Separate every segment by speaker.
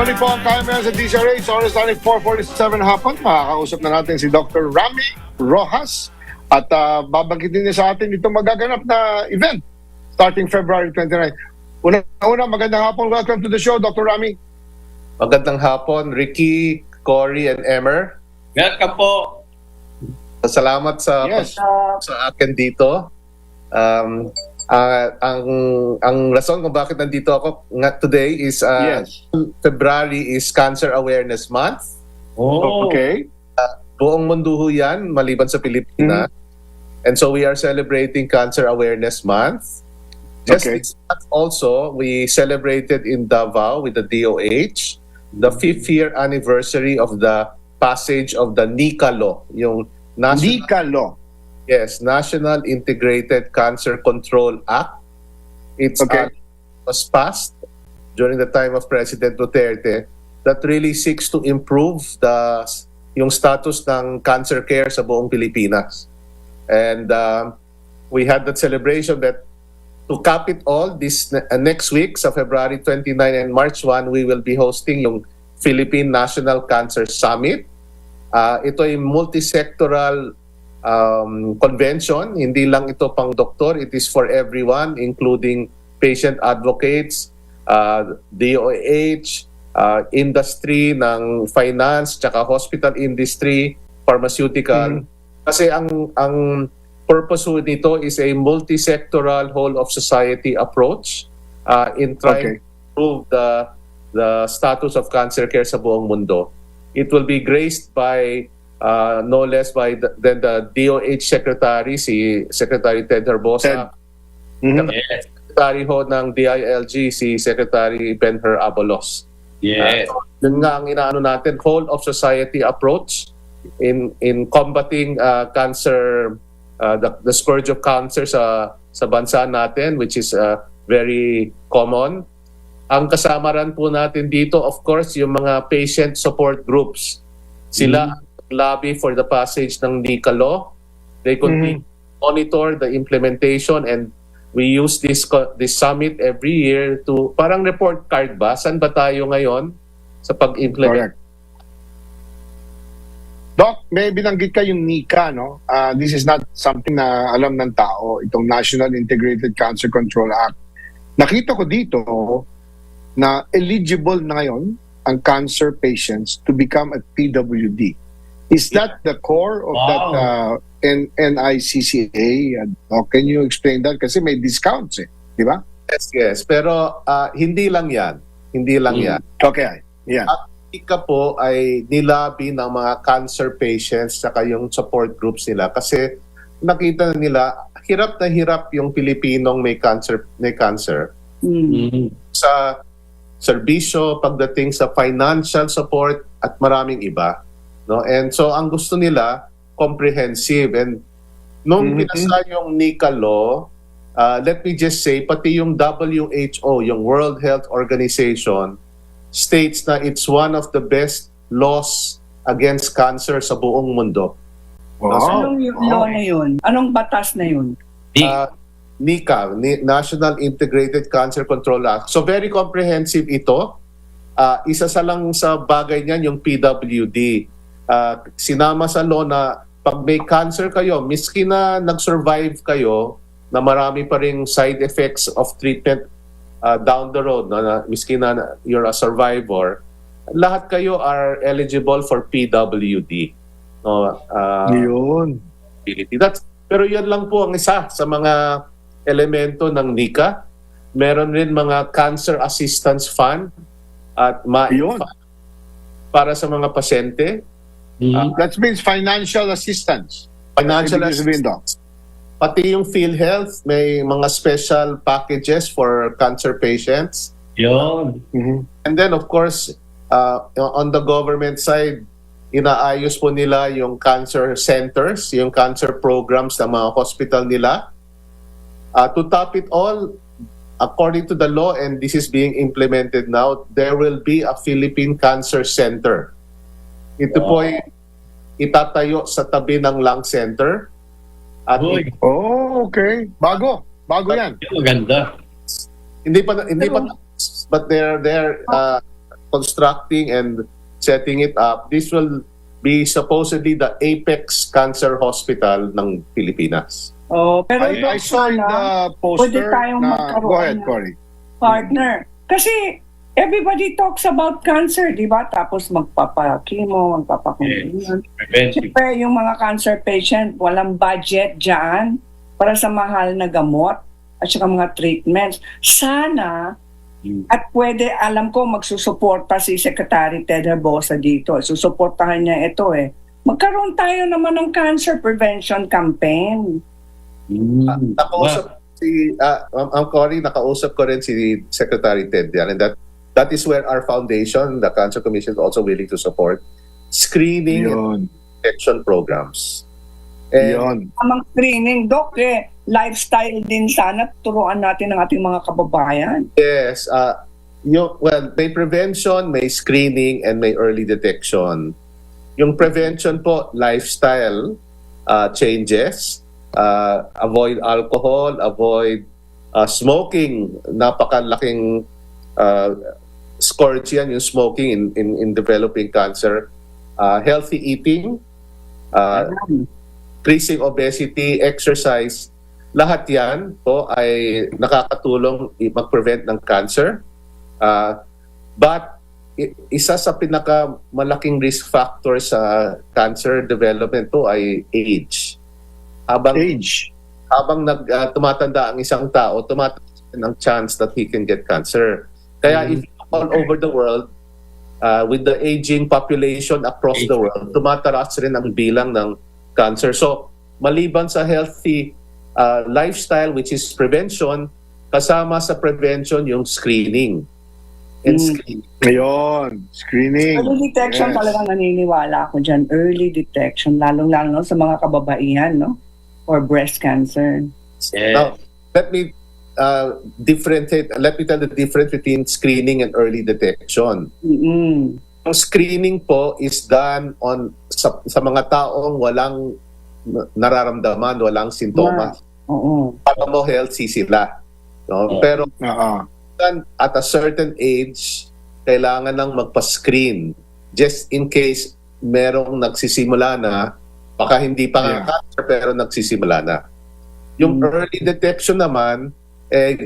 Speaker 1: Balik po ang KML sa DCRH. Oras na 4:47 hapon. Makakausap na natin si Dr. Rami Rojas. At babanggitin niya sa atin itong magaganap na event starting February 29. Una, magandang hapon. Welcome to the show, Dr. Rami.
Speaker 2: Magandang hapon, Ricky, Cory, and Emer.
Speaker 3: Welcome po.
Speaker 2: Salamat sa
Speaker 1: Yes.
Speaker 2: sa akin dito. Ang rason kung bakit nandito ako today is
Speaker 1: Yes.
Speaker 2: February is Cancer Awareness Month.
Speaker 1: Okay.
Speaker 2: Buong mundo ho yan, maliban sa Pilipinas. And so we are celebrating Cancer Awareness Month. Just
Speaker 1: Okay.
Speaker 2: this month also, we celebrated in Davao with the DOH the 5th year anniversary of the passage of the NICA law, yung
Speaker 1: Nikalo.
Speaker 2: National Integrated Cancer Control Act. It's
Speaker 1: Okay.
Speaker 2: was passed during the time of President Duterte that really seeks to improve yung status ng cancer care sa buong Pilipinas. And we had that celebration that to cap it all, this next week sa February 29 and March 1, we will be hosting yung Philippine National Cancer Summit. Ito ay multi-sectoral convention. Hindi lang ito pang doktor. It is for everyone, including patient advocates, DOH, industry ng finance, tsaka hospital industry, pharmaceutical. Kasi ang purpose nito is a multi-sectoral whole of society approach in trying to improve the status of cancer care sa buong mundo. It will be graced by no less than the DOH Secretary, si Secretary Ted Herbosa,
Speaker 3: Yes.
Speaker 2: Secretary ho ng DILG, si Secretary Benher Abalos.
Speaker 3: Yes.
Speaker 2: Yun nga ang inaano natin, whole of society approach in combating cancer, the scourge of cancer sa bansa natin, which is very common. Ang kasama rin po natin dito, of course, yung mga patient support groups. Sila lobby for the passage ng NICA law. They continue to monitor the implementation, and we use this summit every year to parang report card ba? Saan ba tayo ngayon sa pag-implement?
Speaker 1: Correct. Doc, may binanggit ka yung NICA, no? This is not something na alam ng tao, itong National Integrated Cancer Control Act. Nakita ko dito na eligible na ngayon ang cancer patients to become a PWD. Is that the core of that NICCA? Can you explain that? Kasi may discounts di ba?
Speaker 2: Yes. Pero hindi lang yan. Hindi lang yan.
Speaker 1: Okay, yeah.
Speaker 2: Ang NICA po ay nilabi ng mga cancer patients saka yung support groups nila kasi nakita nila hirap na hirap yung Pilipinong may cancer. Sa serbisyo, pagdating sa financial support at maraming iba, no? And so ang gusto nila comprehensive, and nung pinasa yung NICA law, let me just say pati yung WHO, yung World Health Organization, states na it's one of the best laws against cancer sa buong mundo.
Speaker 4: Anong law na yun? Anong batas na yun?
Speaker 2: NICA, National Integrated Cancer Control Act. So very comprehensive ito. Isa sa lang sa bagay niyan yung PWD. Sinama sa law na pag may cancer kayo, miski na nag-survive kayo, na marami pa ring side effects of treatment down the road, na miski na you're a survivor, lahat kayo are eligible for PWD. No,
Speaker 1: Yun.
Speaker 2: pero yan lang po ang isa sa mga elemento ng NICA. Meron rin mga Cancer Assistance Fund at
Speaker 1: Yun.
Speaker 2: para sa mga pasyente.
Speaker 1: That means financial assistance.
Speaker 2: Financial
Speaker 1: Ibig sabihin,
Speaker 2: assistance. Pati yung PhilHealth, may mga special packages for cancer patients.
Speaker 3: Yun.
Speaker 2: And then of course, on the government side, inaayos po nila yung cancer centers, yung cancer programs ng mga hospital nila. To top it all, according to the law, and this is being implemented now, there will be a Philippine Cancer Center. Ito po ay itatayo sa tabi ng lung center. At
Speaker 1: Oh, okay. Bago yan.
Speaker 3: Maganda.
Speaker 2: hindi pa but they're constructing and setting it up, this will be supposedly the apex cancer hospital ng Pilipinas.
Speaker 4: Oh, pero
Speaker 1: I saw in the
Speaker 4: pwede
Speaker 1: poster
Speaker 4: tayong
Speaker 1: na... Go ahead,
Speaker 4: magkaroon ng
Speaker 1: Cory.
Speaker 4: partner. Kasi everybody talks about cancer, di ba? Tapos magpapa-chemo, magpapa-convention.
Speaker 3: Preventive.
Speaker 4: Siyempre, yung mga cancer patient, walang budget dyan para sa mahal na gamot at saka mga treatments. Sana, at pwede, alam ko, magsusuporta si Secretary Ted Herbosa dito. Susuportahan niya ito Magkaroon tayo naman ng cancer prevention campaign.
Speaker 2: Nakausap si Cory, nakausap ko rin si Secretary Ted yan, and that is where our foundation, the Cancer Commission, is also willing to support screening and
Speaker 1: Yun.
Speaker 2: detection programs. And
Speaker 1: Yun.
Speaker 4: Amang screening, Dok, lifestyle din sana, turuan natin ng ating mga kababayan.
Speaker 2: yes, may prevention, may screening, and may early detection. Yung prevention po, lifestyle changes, avoid alcohol, avoid smoking. Napakalaking scourge yan, yung smoking in developing cancer. Healthy eating, increasing obesity, exercise, lahat yan po ay nakakatulong mag-prevent ng cancer. But isa sa pinakamalaking risk factor sa cancer development po ay age. Habang tumatanda ang isang tao, tumataas ang chance that he can get cancer. Kaya if all over the world, with the aging population across the world, tumataas rin ang bilang ng cancer. So, maliban sa healthy lifestyle, which is prevention, kasama sa prevention yung screening. And screening.
Speaker 1: Ayun. Screening.
Speaker 4: Early detection,
Speaker 1: Yes.
Speaker 4: talagang naniniwala ako dyan. Early detection, lalong-lalo sa mga kababaihan, no? Or breast cancer.
Speaker 2: Now, let me differentiate. Let me tell the difference between screening and early detection.
Speaker 4: Mm-mm.
Speaker 2: Ang screening po is done sa mga taong walang nararamdaman, walang sintomas.
Speaker 4: Oo.
Speaker 2: Para mo healthy sila. No? Pero at a certain age, kailangan nang magpa-screen just in case merong nagsisimula na, baka hindi pa nga cancer pero nagsisimula na. Yung early detection naman,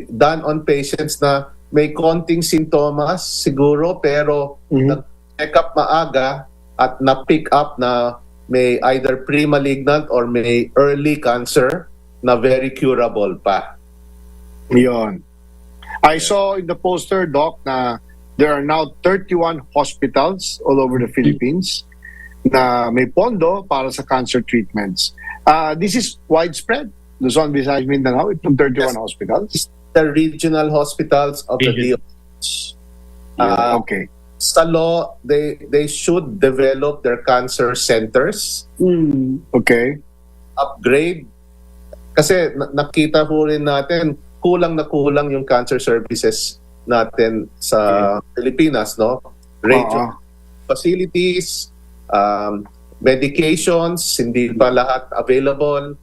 Speaker 2: done on patients na may konting sintomas siguro pero nag-check up maaga at na-pick up na may either pre-malignant or may early cancer na very curable pa.
Speaker 1: Yun. I saw in the poster, Doc, na there are now 31 hospitals all over the Philippines na may pondo para sa cancer treatments. This is widespread. Luzon, Visayas, Mindanao, itong 31 hospitals.
Speaker 2: The regional hospitals of the DOH.
Speaker 1: Okay.
Speaker 2: Sa law, they should develop their cancer centers,
Speaker 1: Okay.
Speaker 2: upgrade. Kasi nakita po rin natin, kulang na kulang yung cancer services natin sa Pilipinas, no? Radio facilities, medications, hindi pa lahat available.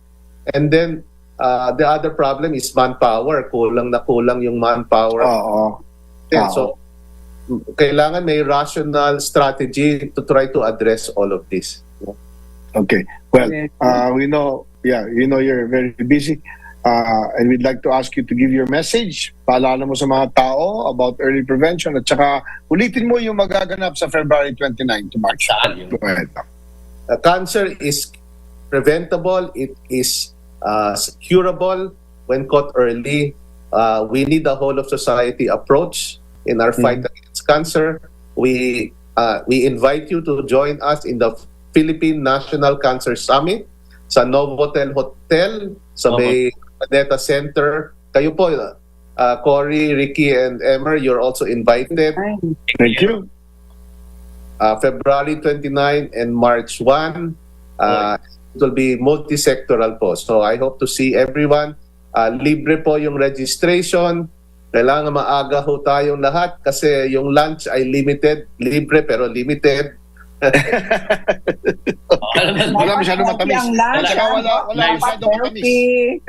Speaker 2: And then, the other problem is manpower. Kulang na kulang yung manpower. So, kailangan may rational strategy to try to address all of this.
Speaker 1: Okay. Well, we know, you're very busy. And we'd like to ask you to give your message. Paalala mo sa mga tao about early prevention at saka ulitin mo yung magaganap sa February 29 to March. Go ahead.
Speaker 2: Cancer is preventable. It is curable when caught early. We need a whole of society approach in our fight against cancer. We invite you to join us in the Philippine National Cancer Summit sa Novotel Hotel sa may Planeta Center. Kayo po, Cory, Ricky, and Emer, you're also invited.
Speaker 1: Thank you.
Speaker 2: February 29 and March 1. It will be multi-sectoral po. So I hope to see everyone. Libre po yung registration. Kailangan maaga ho tayong lahat kasi yung lunch ay limited. Libre pero limited.
Speaker 1: Wala masyadong matamis. At saka wala masyadong matamis.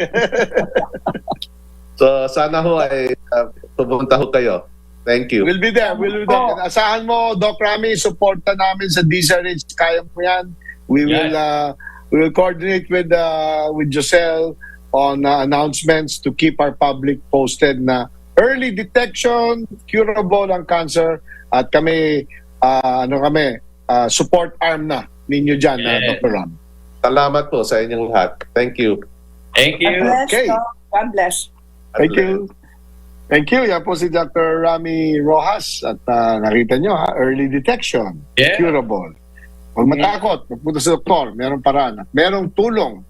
Speaker 2: So sana ho ay pumunta ho kayo. Thank you.
Speaker 1: We'll be there. We'll be there.
Speaker 4: Oh.
Speaker 1: Asahan mo, Doc Rami, suporta namin sa DZRH. Kaya mo yan. We will coordinate with Josel on announcements to keep our public posted na early detection, curable ang cancer, at kami, support arm na ninyo dyan, Dr. Ram.
Speaker 2: Salamat po sa inyong lahat. Thank you.
Speaker 3: Thank
Speaker 4: God
Speaker 3: you.
Speaker 4: bless.
Speaker 1: Okay.
Speaker 4: No? God bless.
Speaker 1: Thank you. Thank you. Yan po si Dr. Rami Rojas. At nakita nyo, early detection,
Speaker 3: Yeah.
Speaker 1: curable. Huwag matakot. Magpunta sa doktor. Merong paraan. At merong tulong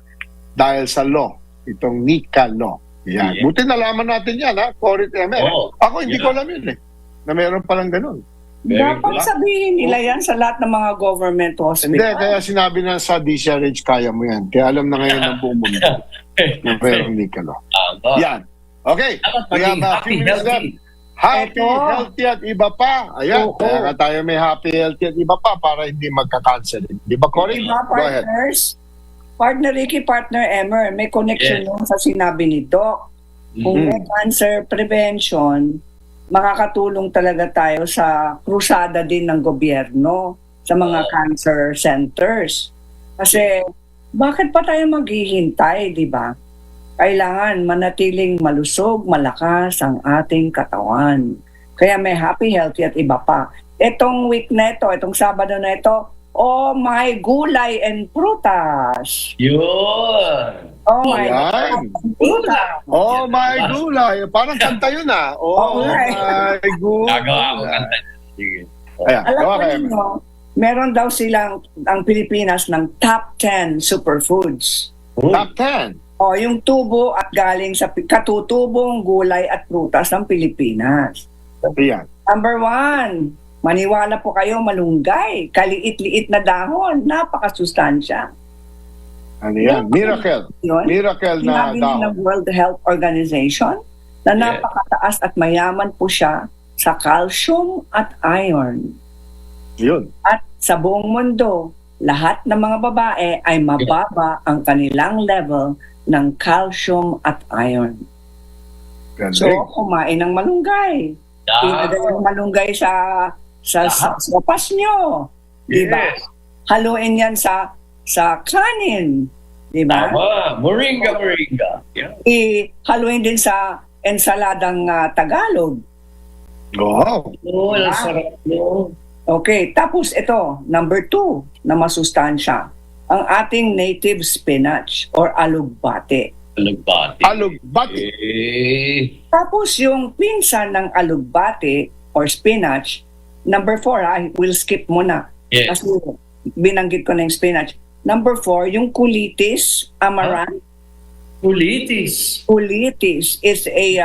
Speaker 1: dahil sa law. Itong NICA law. Yan.
Speaker 3: Yeah.
Speaker 1: Buti nalaman natin yan, ha? Corit ML.
Speaker 3: Oo.
Speaker 1: Ako hindi
Speaker 3: Yeah.
Speaker 1: ko alam yun eh. Na meron palang ganun.
Speaker 3: Very
Speaker 4: Dapat
Speaker 3: good.
Speaker 4: sabihin nila yan sa lahat ng mga government hospital.
Speaker 1: Hindi, kaya sinabi na sa DCRH, kaya mo yan. Kaya alam na ngayon ng buong mundo na merong NICA law.
Speaker 3: Tama.
Speaker 1: Yan. Okay.
Speaker 3: Dapat
Speaker 1: We have
Speaker 3: maging
Speaker 1: a
Speaker 3: happy,
Speaker 1: few minutes
Speaker 3: healthy.
Speaker 1: left. Happy,
Speaker 4: Eto.
Speaker 1: healthy at iba pa. Ayan,
Speaker 4: Oo.
Speaker 1: kaya nga tayo may happy, healthy at iba pa para hindi magka-cancel. Di ba, Cory?
Speaker 4: Diba,
Speaker 1: Go ahead.
Speaker 4: partners? Partner Ricky, partner Emer, may connection
Speaker 3: Yes.
Speaker 4: yun sa sinabi ni Doc. Kung may cancer prevention, makakatulong talaga tayo sa krusada din ng gobyerno sa mga cancer centers. Kasi, bakit pa tayo maghihintay, di ba? Kailangan manatiling malusog, malakas ang ating katawan. Kaya may happy, healthy at iba pa. Itong week na ito, itong Sabado na ito, oh my gulay and prutas.
Speaker 3: Yun.
Speaker 4: Oh my
Speaker 1: Ayan.
Speaker 4: prutas.
Speaker 1: Oh my gulay. Parang kanta yun ah. Oh
Speaker 4: Okay.
Speaker 1: my gulay.
Speaker 3: Gagawa ko kanta. Sige.
Speaker 1: Ayan,
Speaker 4: Alam
Speaker 1: gawa
Speaker 4: mo
Speaker 1: kayo.
Speaker 4: ninyo, meron daw silang, ang Pilipinas, ng top 10 superfoods.
Speaker 1: Top 10.
Speaker 4: O, yung tubo at galing sa katutubong gulay at prutas ng Pilipinas.
Speaker 1: Ayan.
Speaker 4: Number 1, maniwala po kayo, malunggay. Kaliit-liit na dahon, napakasustansya.
Speaker 1: Ano yan? Miracle.
Speaker 4: Yun.
Speaker 1: Miracle na
Speaker 4: Sinabi din ng
Speaker 1: dahon.
Speaker 4: World Health Organization na
Speaker 3: Yeah.
Speaker 4: napakataas at mayaman po siya sa calcium at iron.
Speaker 1: Yun.
Speaker 4: At sa buong mundo, lahat ng mga babae ay mababa ang kanilang level ng calcium at iron. So,
Speaker 1: Galing.
Speaker 4: kumain ng malunggay. Ilagay yung malunggay sa sopas nyo. Diba?
Speaker 3: Yes.
Speaker 4: Haluin yan sa kanin. Diba?
Speaker 3: Tama. Moringa. Yeah.
Speaker 4: Haluin din sa ensaladang Tagalog.
Speaker 1: Wow.
Speaker 3: Oh, ang sarap mo.
Speaker 4: Okay, tapos ito, number 2 na masustansya, ang ating native spinach or alugbate.
Speaker 3: Alugbati.
Speaker 1: Alugbati.
Speaker 4: Tapos yung pinsan ng alugbate or spinach, number 4, we'll skip muna.
Speaker 3: Yes.
Speaker 4: Kasi binanggit ko na yung spinach. Number 4, yung kulitis, amaranth.
Speaker 3: Kulitis.
Speaker 4: Kulitis is a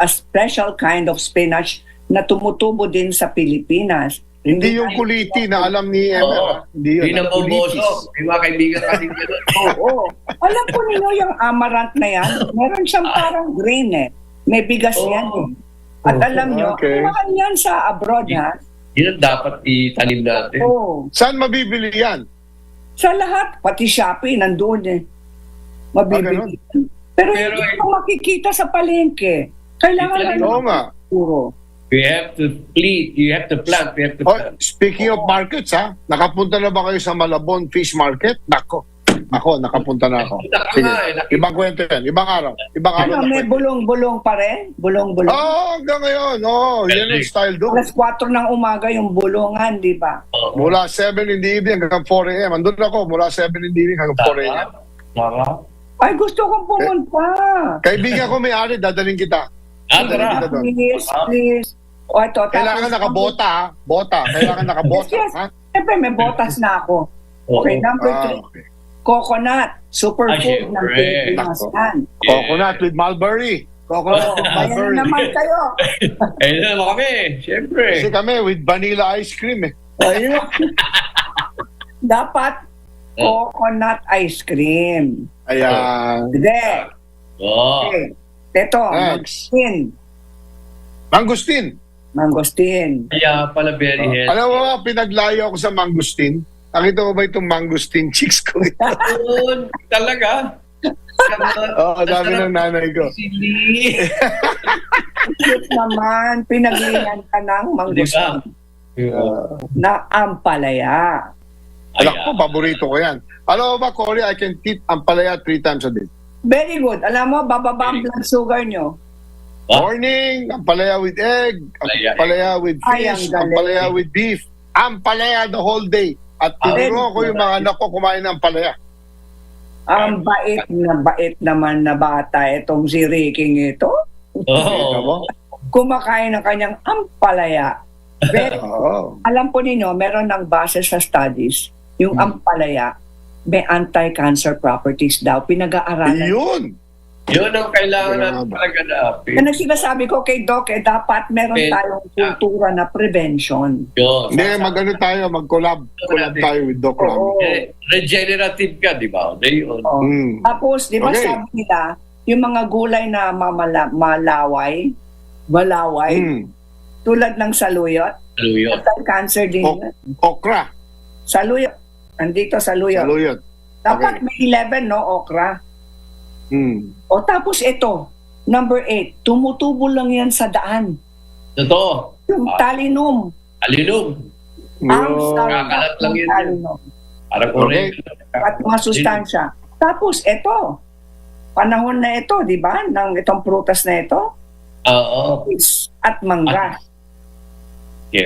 Speaker 4: special kind of spinach na tumutubo din sa Pilipinas.
Speaker 1: Hindi yung kuliti na alam ni Emer.
Speaker 3: Oo.
Speaker 1: ah. Hindi yun.
Speaker 3: Hindi na
Speaker 1: Kulitis.
Speaker 3: boboso. May mga kaibigan kasi gano'n.
Speaker 4: Oo. Alam po ninyo yung amaranth na yan, meron siyang parang green eh. May bigas
Speaker 3: Oo.
Speaker 4: yan eh. At alam nyo,
Speaker 1: Okay.
Speaker 4: mahal yan sa abroad ha.
Speaker 3: Yun ang dapat itanim natin.
Speaker 4: Oo.
Speaker 1: Saan mabibili yan?
Speaker 4: Sa lahat, pati Shopee, nandun eh. Mabibili. Pero
Speaker 3: Pero
Speaker 4: hindi ko makikita sa palengke. Kailangan
Speaker 3: Italy,
Speaker 4: lang
Speaker 1: Oo nga.
Speaker 4: puro.
Speaker 3: We have to plant. You have to plant. We have to
Speaker 1: Oh,
Speaker 3: plant.
Speaker 1: speaking of markets, ha? Nakapunta na ba kayo sa Malabon Fish Market? Nako. Ako, nakapunta na ako.
Speaker 3: Nakita ka
Speaker 1: Sige.
Speaker 3: nga eh, nakita.
Speaker 1: Ibang kwento yan. Ibang araw. Ibang araw
Speaker 4: Ano,
Speaker 1: na
Speaker 4: may
Speaker 1: kwento.
Speaker 4: bulong-bulong pa rin? Bulong-bulong.
Speaker 1: Hanggang ngayon. Yan yung style doon.
Speaker 4: Alas 4 ng umaga yung bulungan, di ba?
Speaker 3: Oo.
Speaker 1: Mula 7 in the evening hanggang 4 a.m. Andun ako, mula 7 in the evening hanggang 4 a.m.
Speaker 3: Tama.
Speaker 4: Ay, gusto kong pumunta.
Speaker 1: Kaibigan ko may-ari, dadaling kita.
Speaker 3: Tara.
Speaker 4: Please, please. O, ito,
Speaker 1: Kailangan nakabota, ha? Bota. Kailangan nakabota,
Speaker 4: Yes, yes.
Speaker 1: ha?
Speaker 4: Siyempre, may botas na ako. Okay, number 3,
Speaker 1: Okay.
Speaker 4: coconut. Superfood ng
Speaker 3: syempre.
Speaker 4: Pilipinas
Speaker 1: Nako.
Speaker 4: yan.
Speaker 1: Coconut with mulberry. Coconut with
Speaker 4: Ayan
Speaker 1: mulberry.
Speaker 4: na naman kayo.
Speaker 3: Ayun na naman kami. Siyempre.
Speaker 1: Kasi kami with vanilla ice cream, eh.
Speaker 4: Ayun. Dapat coconut ice cream.
Speaker 1: Ayan.
Speaker 4: Hindi.
Speaker 3: Oo.
Speaker 4: Okay. Ito,
Speaker 1: Next.
Speaker 4: mangosteen.
Speaker 1: Mangustin.
Speaker 4: Mangosteen.
Speaker 3: Kaya pala very healthy.
Speaker 1: Alam mo ba, pinaglayo ako sa mangustin. Nakita mo ba itong mangustin chicks ko?
Speaker 3: Yun, talaga.
Speaker 1: Oo, dami ng nanay ko.
Speaker 3: Sili.
Speaker 4: cute naman. Pinaglihan ka ng
Speaker 3: Di ba?
Speaker 4: mangosteen na ampalaya.
Speaker 1: Alam ko, paborito ko yan. Alam mo ba, Cory, I can eat ampalaya 3 times a day.
Speaker 4: Very good. Alam mo, bababa ang blood sugar nyo.
Speaker 1: Morning, ampalaya with egg, ampalaya with
Speaker 4: Ay,
Speaker 1: fish,
Speaker 4: ang galing.
Speaker 1: ampalaya with beef, ampalaya the whole day. At tinuro ko yung mga anak ko kumain ng ampalaya.
Speaker 4: Ang bait naman na bata itong si Ricky ito.
Speaker 1: Kita
Speaker 3: Oo.
Speaker 1: mo?
Speaker 4: Kumakain ng kanyang ampalaya. Very,
Speaker 1: Oo.
Speaker 4: alam po ninyo, meron ng base sa studies, yung ampalaya, may anti-cancer properties daw. Pinag-aaralan.
Speaker 1: Yun!
Speaker 3: Yun ang kailangan natin talaga natin.
Speaker 4: Yan ang sinasabi ko kay Doc, dapat meron tayong kultura na prevention.
Speaker 3: Yun.
Speaker 1: Hindi, mag-collab tayo with Doc Ram.
Speaker 4: Oo.
Speaker 3: Regenerative ka, di ba? Yun.
Speaker 4: Oh.
Speaker 1: Mm.
Speaker 4: Tapos, di ba
Speaker 1: Okay.
Speaker 4: sabi nila, yung mga gulay na malaway,
Speaker 1: Mm.
Speaker 4: tulad ng saluyot,
Speaker 3: Saluyot.
Speaker 4: anti-cancer din
Speaker 1: Oh.
Speaker 4: yun.
Speaker 1: Okra.
Speaker 4: Saluyot. Andito saluyot.
Speaker 1: Saluyot.
Speaker 4: Dapat
Speaker 1: Okay.
Speaker 4: may 11, no, okra.
Speaker 1: Mm.
Speaker 4: O tapos ito, number 8, tumutubo lang yan sa daan.
Speaker 3: Totoo.
Speaker 4: Yung talinum.
Speaker 3: Alinom.
Speaker 4: Ang
Speaker 1: Yun.
Speaker 4: sarap
Speaker 3: Kakalat lang
Speaker 4: ng
Speaker 3: yun.
Speaker 4: talinum.
Speaker 3: Parang
Speaker 1: Okay.
Speaker 3: orange.
Speaker 4: At mga sustansya. Tapos ito, panahon na ito, di ba, ng itong prutas na ito,
Speaker 3: Oo.
Speaker 4: at mangga.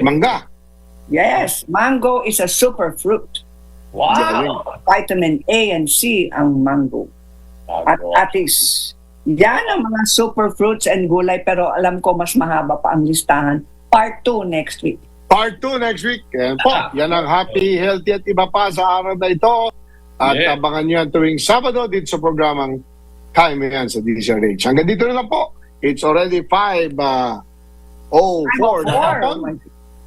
Speaker 1: Mangga.
Speaker 4: Yes, mango is a superfruit.
Speaker 3: Wow.
Speaker 4: Vitamin A and C ang mango. At atis. Yan ang mga superfruits and gulay, pero alam ko mas mahaba pa ang listahan. Part 2 next week.
Speaker 1: Part 2 next week. Yan po. Yan ang happy, healthy at iba pa sa araw na ito. At
Speaker 3: Yeah.
Speaker 1: abangan nyo yan tuwing Sabado dito sa programang Kaya Mo Yan sa DZRH. Hanggang dito na lang po. It's already 5:04 na hapon.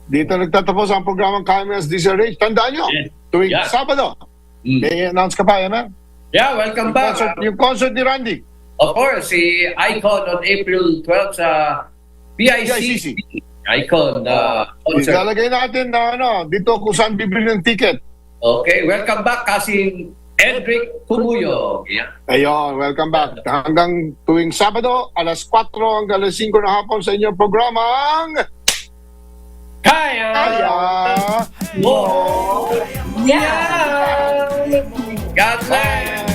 Speaker 1: Dito nagtatapos ang programang Kaya Mo Yan sa DZRH. Tandaan nyo,
Speaker 3: Yeah.
Speaker 1: tuwing
Speaker 3: Yeah.
Speaker 1: Sabado.
Speaker 3: Mm.
Speaker 1: May announce ka pa, yan ha?
Speaker 3: Yeah, welcome back.
Speaker 1: Yung concert ni Randy.
Speaker 3: Of course, si Icon on April 12 sa BICC. Icon concert.
Speaker 1: Ilalagay natin na dito kung saan bibili ng ticket.
Speaker 3: Okay, welcome back kasi Edric Cumuyog. Yeah.
Speaker 1: Ayun, welcome back. Hanggang tuwing Sabado, alas 4 hanggang alas 5 na hapon sa inyong programang
Speaker 3: Kaya!
Speaker 1: Kaya
Speaker 3: Mo!
Speaker 4: Yeah!
Speaker 3: God bless!